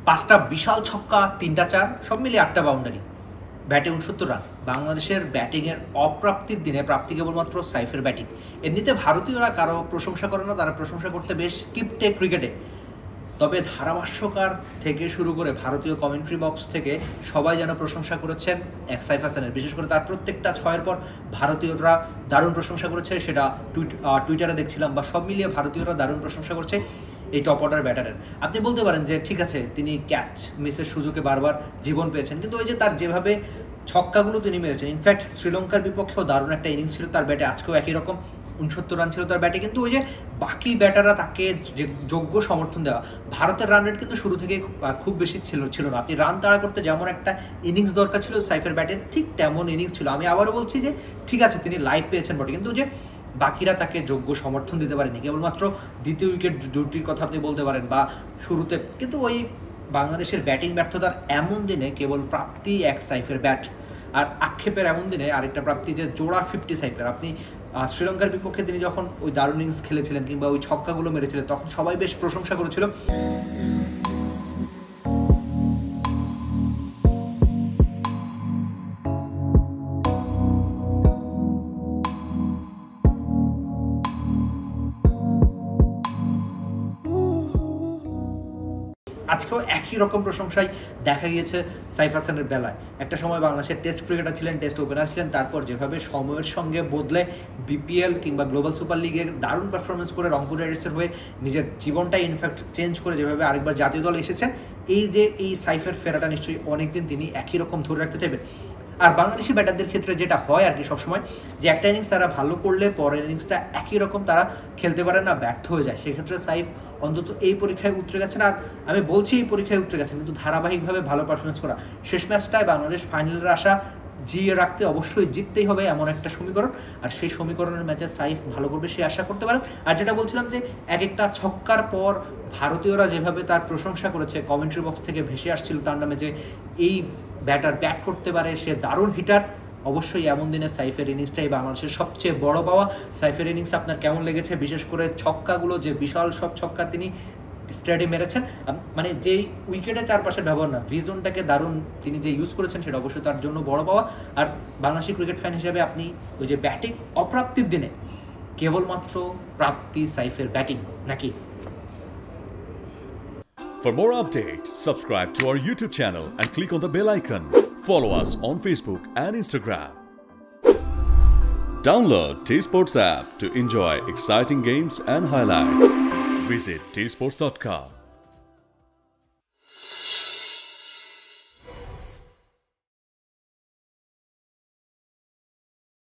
5টা বিশাল ছক্কা, 3টা 4, সব মিলিয়ে 8টা বাউন্ডারি, ব্যাটে 69 রান। বাংলাদেশের ব্যাটিংয়ের অপ্রাপ্তির দিনে প্রাপ্তি কেবলমাত্র সাইফের ব্যাটিং। এমনিতে ভারতীয়রা কারো প্রশংসা করে না, তারা প্রশংসা করতে বেশ কিপটে ক্রিকেটে। তবে ধারাভাষ্যকার থেকে শুরু করে ভারতীয় কমেন্ট্রি বক্স থেকে সবাই যেন প্রশংসা করেছেন এক সাইফ হাসানের। বিশেষ করে তার প্রত্যেকটা 6-এর পর ভারতীয়রা দারুণ প্রশংসা করেছে, সেটা টুইটারে দেখছিলাম, বা সব মিলিয়ে ভারতীয়রা দারুণ প্রশংসা করছে এই টপ অর্ডার ব্যাটারের। আপনি বলতে পারেন যে ঠিক আছে, তিনি ক্যাচ মিসের সুযোগে বারবার জীবন পেয়েছেন, কিন্তু ওই যে তার যেভাবে ছক্কাগুলো তিনি মেরেছেন, ইনফ্যাক্ট শ্রীলঙ্কার বিপক্ষেও দারুণ একটা ইনিংস ছিল তার ব্যাটে, আজকেও একই রকম 69 রান ছিল তার ব্যাটে। কিন্তু ওই যে বাকি ব্যাটাররা তাকে যে যোগ্য সমর্থন দেওয়া, ভারতের রান রেট কিন্তু শুরু থেকে খুব বেশি ছিল না। আপনি রান তাড়া করতে যেমন একটা ইনিংস দরকার ছিল সাইফের ব্যাটে, ঠিক তেমন ইনিংস ছিল। আমি আবারও বলছি যে ঠিক আছে, তিনি লাইভ পেয়েছেন বটে, কিন্তু যে বাকিরা তাকে যোগ্য সমর্থন দিতে পারেনি। কেবলমাত্র দ্বিতীয় উইকেট জুটির কথা আপনি বলতে পারেন, বা শুরুতে। কিন্তু ওই বাংলাদেশের ব্যাটিং ব্যর্থতার এমন দিনে কেবল প্রাপ্তি এক সাইফের ব্যাট, আর আক্ষেপের এমন দিনে আরেকটা প্রাপ্তি যে জোড়া 50 সাইফের। আপনি শ্রীলঙ্কার বিপক্ষে তিনি যখন ওই দারুণ ইনিংস খেলেছিলেন কিংবা ওই ছক্কাগুলো মেরেছিলেন, তখন সবাই বেশ প্রশংসা করেছিল। আজকেও একই রকম প্রশংসাই দেখা গিয়েছে সাইফ হাসানের বেলায়। একটা সময় বাংলাদেশের টেস্ট ক্রিকেটার ছিলেন, টেস্ট ওপেনার ছিলেন, তারপর যেভাবে সময়ের সঙ্গে বদলে বিপিএল কিংবা গ্লোবাল সুপার লিগে দারুণ পারফরমেন্স করে রংপুর রাইডার্সের হয়ে নিজের জীবনটাই ইনফ্যাক্ট চেঞ্জ করে যেভাবে আরেকবার জাতীয় দলে এসেছেন, এই সাইফের ফেরাটা নিশ্চয়ই অনেকদিন তিনি একই রকম ধরে রাখতে চাইবেন। আর বাংলাদেশি ব্যাটারদের ক্ষেত্রে যেটা হয় আর কি সবসময়, যে একটা ইনিংস তারা ভালো করলে পরের ইনিংসটা একই রকম তারা খেলতে পারে না, ব্যর্থ হয়ে যায়। সেক্ষেত্রে সাইফ অন্তত এই পরীক্ষায় উতরে গেছেন। আর আমি বলছি এই পরীক্ষায় উতরে গেছেন, কিন্তু ধারাবাহিকভাবে ভালো পারফরমেন্স করা, শেষ ম্যাচটায় বাংলাদেশ ফাইনালের আশা জিয়ে রাখতে অবশ্যই জিততেই হবে, এমন একটা সমীকরণ। আর সেই সমীকরণের ম্যাচে সাইফ ভালো করবে সে আশা করতে পারেন। আর যেটা বলছিলাম যে এক একটা ছক্কার পর ভারতীয়রা যেভাবে তার প্রশংসা করেছে, কমেন্ট্রি বক্স থেকে ভেসে আসছিল তার নামে যে এই ব্যাটার ব্যাট করতে পারে, সে দারুণ হিটার। অবশ্যই এমন দিনে সাইফের ইনিংসটাই বাংলাদেশের সবচেয়ে বড় পাওয়া। সাইফের ইনিংস আপনার কেমন লেগেছে? বিশেষ করে ছক্কাগুলো, যে বিশাল সব ছক্কা তিনি স্ট্রেটে মেরেছেন, মানে যেই উইকেটের চারপাশের ব্যবহার না, ভিজনটাকে দারুণ তিনি যে ইউজ করেছেন, সেটা অবশ্যই তার জন্য বড় পাওয়া। আর বাংলাদেশি ক্রিকেট ফ্যান হিসেবে আপনি ওই যে ব্যাটিং অপ্রাপ্তির দিনে কেবলমাত্র প্রাপ্তি সাইফের ব্যাটিং নাকি? For more updates, subscribe to our YouTube channel and click on the bell icon. Follow us on Facebook and Instagram. Download T-Sports app to enjoy exciting games and highlights. Visit tsports.com.